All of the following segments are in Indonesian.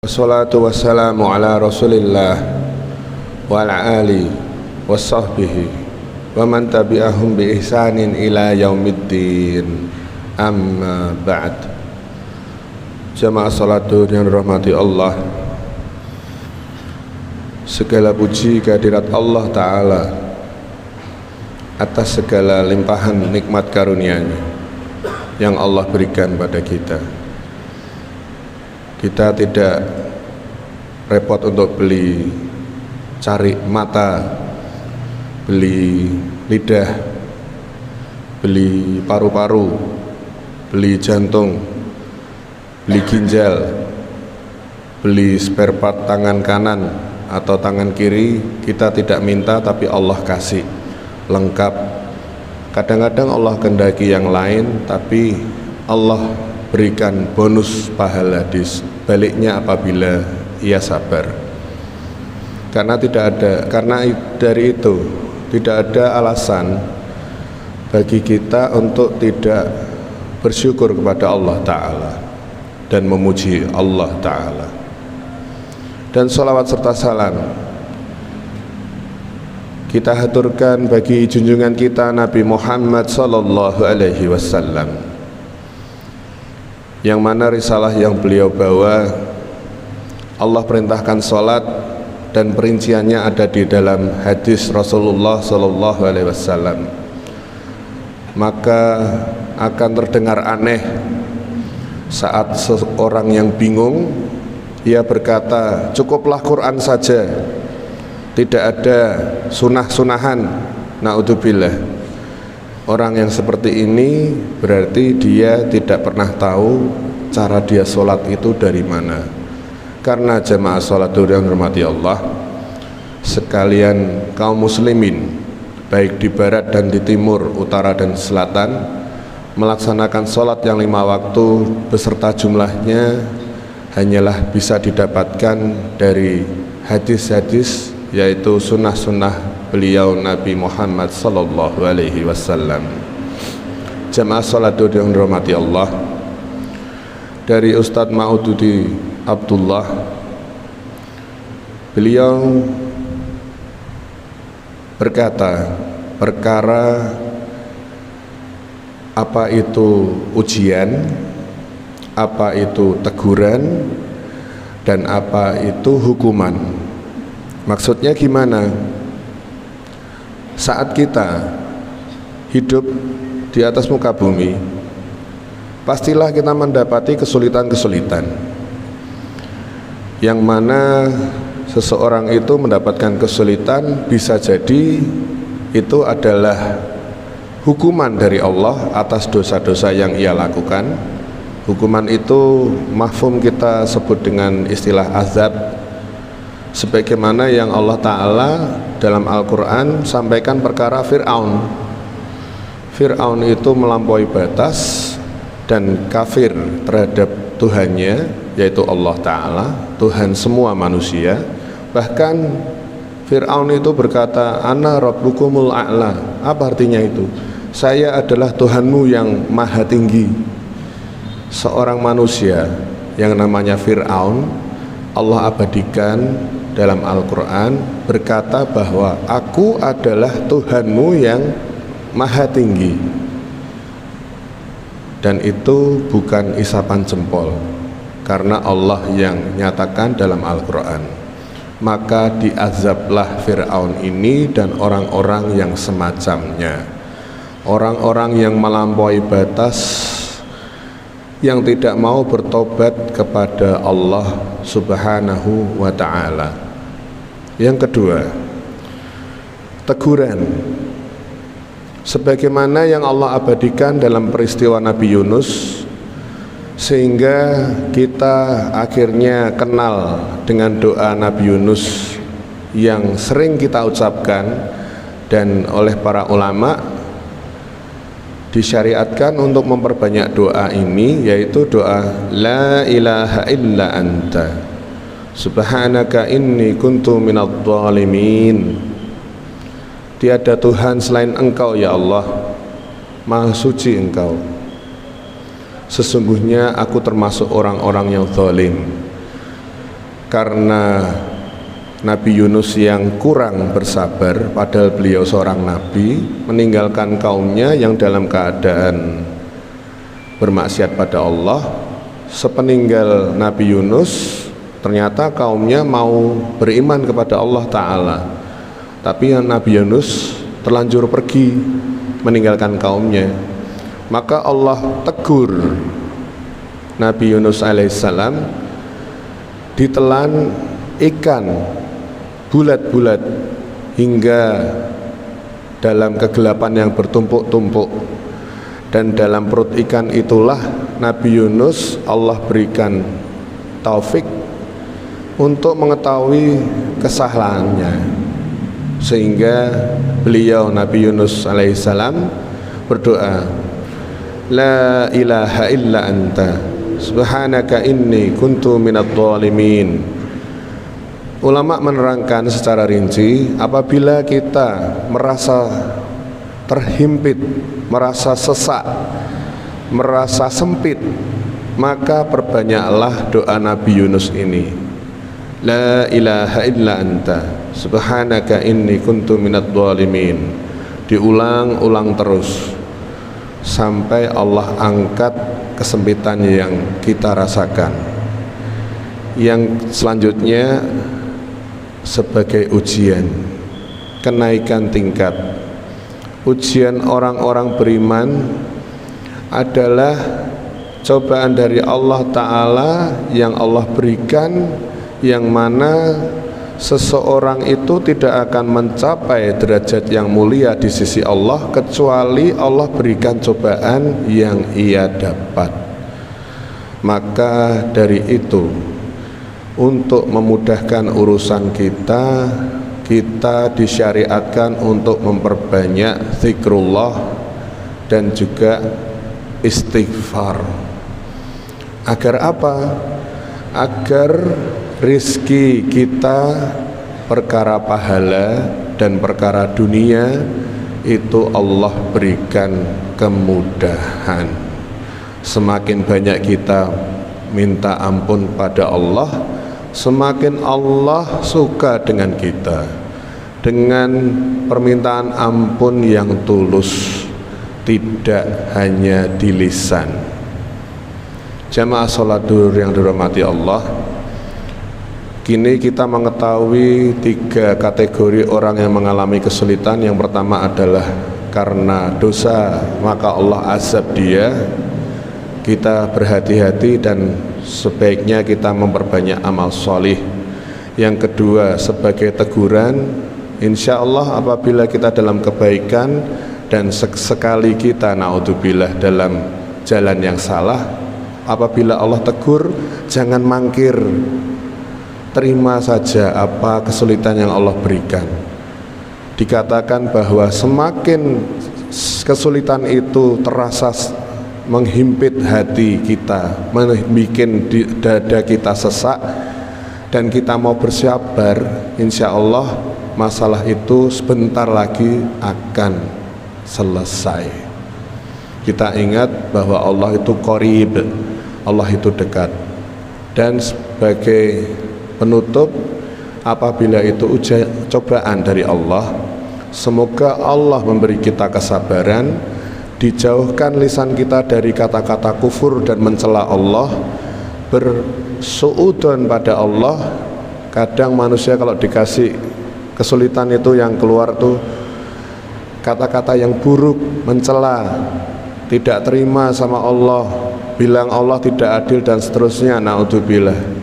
Wassalatu wassalamu ala rasulillah wa ala alihi wa sahbihi wa man tabi'ahum bi ihsanin ila yaumiddin, amma ba'd. Jamaah salatu yang dirahmati Allah, segala puji kehadirat Allah Ta'ala atas segala limpahan nikmat karunia-Nya yang Allah berikan pada kita. Kita tidak repot untuk cari mata, beli lidah, beli paru-paru, beli jantung, beli ginjal, beli spare part tangan kanan atau tangan kiri. Kita tidak minta, tapi Allah kasih lengkap. Kadang-kadang Allah kehendaki yang lain, tapi Allah berikan bonus pahala di baliknya apabila ia sabar. Karena dari itu tidak ada alasan bagi kita untuk tidak bersyukur kepada Allah Ta'ala dan memuji Allah Ta'ala. Dan sholawat serta salam kita haturkan bagi junjungan kita Nabi Muhammad sallallahu alaihi wasallam, yang mana risalah yang beliau bawa Allah perintahkan sholat, dan perinciannya ada di dalam hadis Rasulullah sallallahu alaihi wasallam. Maka akan terdengar aneh saat seorang yang bingung ia berkata, cukuplah Quran saja, tidak ada sunah-sunahan. Naudzubillah. Orang yang seperti ini berarti dia tidak pernah tahu cara dia sholat itu dari mana. Karena jamaah sholat yang dirahmati Allah sekalian, kaum muslimin baik di barat dan di timur, utara dan selatan, melaksanakan sholat yang 5 waktu beserta jumlahnya hanyalah bisa didapatkan dari hadis-hadis, yaitu sunnah-sunnah beliau Nabi Muhammad sallallahu alaihi wasallam. Jamaah salat yang dirahmati Allah, dari Ustadz Maududi Abdullah, beliau berkata, perkara apa itu ujian, apa itu teguran, dan apa itu hukuman. Maksudnya gimana? Saat kita hidup di atas muka bumi, pastilah kita mendapati kesulitan-kesulitan, yang mana seseorang itu mendapatkan kesulitan bisa jadi itu adalah hukuman dari Allah atas dosa-dosa yang ia lakukan. Hukuman itu mafhum kita sebut dengan istilah azab, sebagaimana yang Allah Ta'ala dalam Al-Quran sampaikan perkara Fir'aun. Fir'aun itu melampaui batas dan kafir terhadap Tuhannya, yaitu Allah Ta'ala, Tuhan semua manusia. Bahkan Fir'aun itu berkata, Ana Rabbukumul A'la. Apa artinya itu? Saya adalah Tuhanmu yang maha tinggi. Seorang manusia yang namanya Fir'aun, Allah abadikan dalam Al-Quran berkata bahwa aku adalah Tuhanmu yang maha tinggi. Dan itu bukan isapan jempol, karena Allah yang nyatakan dalam Al-Quran. Maka diazablah Fir'aun ini dan orang-orang yang semacamnya, orang-orang yang melampaui batas, yang tidak mau bertobat kepada Allah Subhanahu wa Ta'ala. Yang kedua, teguran, sebagaimana yang Allah abadikan dalam peristiwa Nabi Yunus, sehingga kita akhirnya kenal dengan doa Nabi Yunus yang sering kita ucapkan, dan oleh para ulama disyariatkan untuk memperbanyak doa ini, yaitu doa La ilaha illa anta subhanaka inni kuntu minadh dhalimin. Tiada Tuhan selain Engkau ya Allah, Maha suci Engkau, sesungguhnya aku termasuk orang-orang yang zalim. karena Nabi Yunus yang kurang bersabar, padahal beliau seorang nabi, meninggalkan kaumnya yang dalam keadaan bermaksiat pada Allah. Sepeninggal Nabi Yunus, ternyata kaumnya mau beriman kepada Allah Ta'ala, tapi Nabi Yunus terlanjur pergi meninggalkan kaumnya. Maka Allah tegur Nabi Yunus alaihissalam, ditelan ikan bulat-bulat hingga dalam kegelapan yang bertumpuk-tumpuk, dan dalam perut ikan itulah Nabi Yunus Allah berikan taufik untuk mengetahui kesalahannya, sehingga beliau Nabi Yunus alaihissalam berdoa, la ilaha illa anta subhanaka inni kuntu minadh dhalimin. Ulama menerangkan secara rinci, apabila kita merasa terhimpit, merasa sesak, merasa sempit, maka perbanyaklah doa Nabi Yunus ini, la ilaha illa anta subhanaka inni kuntu minadh dhalimin. Diulang-ulang terus sampai Allah angkat kesempitan yang kita rasakan. Yang selanjutnya sebagai ujian, kenaikan tingkat. Ujian orang-orang beriman adalah cobaan dari Allah Ta'ala yang Allah berikan, yang mana seseorang itu tidak akan mencapai derajat yang mulia di sisi Allah kecuali Allah berikan cobaan yang ia dapat. Maka dari itu, untuk memudahkan urusan kita, kita disyariatkan untuk memperbanyak zikrullah dan juga istighfar. Agar apa? Agar rizki kita, perkara pahala dan perkara dunia itu Allah berikan kemudahan. Semakin banyak kita minta ampun pada Allah, semakin Allah suka dengan kita, dengan permintaan ampun yang tulus, tidak hanya di lisan. Jamaah sholat duhur yang dirahmati Allah, kini kita mengetahui 3 kategori orang yang mengalami kesulitan. Yang pertama adalah karena dosa, maka Allah azab dia. Kita berhati-hati dan sebaiknya kita memperbanyak amal solih. Yang kedua sebagai teguran, insya Allah apabila kita dalam kebaikan dan sekali kita naudzubillah dalam jalan yang salah, apabila Allah tegur, jangan mangkir, terima saja apa kesulitan yang Allah berikan. Dikatakan bahwa semakin kesulitan itu terasa menghimpit hati kita, membuat dada kita sesak, dan kita mau bersabar, insya Allah masalah itu sebentar lagi akan selesai. Kita ingat bahwa Allah itu qarib, Allah itu dekat. Dan sebagai penutup, apabila itu cobaan dari Allah, semoga Allah memberi kita kesabaran, dijauhkan lisan kita dari kata-kata kufur dan mencela Allah, bersuudzon pada Allah. Kadang manusia kalau dikasih kesulitan itu yang keluar tuh kata-kata yang buruk, mencela, tidak terima sama Allah, bilang Allah tidak adil dan seterusnya. Naudzubillah.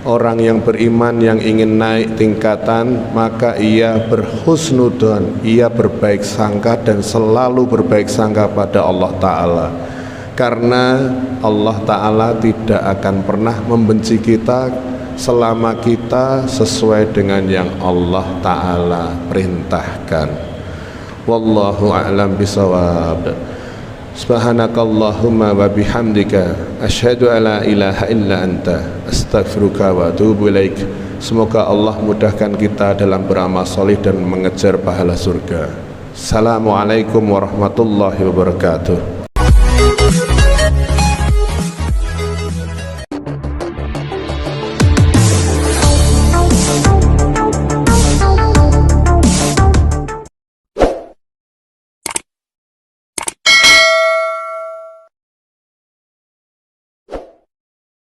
Orang yang beriman yang ingin naik tingkatan, maka ia berhusnudzon, ia berbaik sangka dan selalu berbaik sangka pada Allah Ta'ala, karena Allah Ta'ala tidak akan pernah membenci kita selama kita sesuai dengan yang Allah Ta'ala perintahkan. Wallahu a'lam bisawab. Subhanakallahumma wa bihamdika asyhadu alla ilaha illa anta astaghfiruka wa atubu ilaik. Semoga Allah mudahkan kita dalam beramal solih dan mengejar pahala surga. Assalamualaikum warahmatullahi wabarakatuh.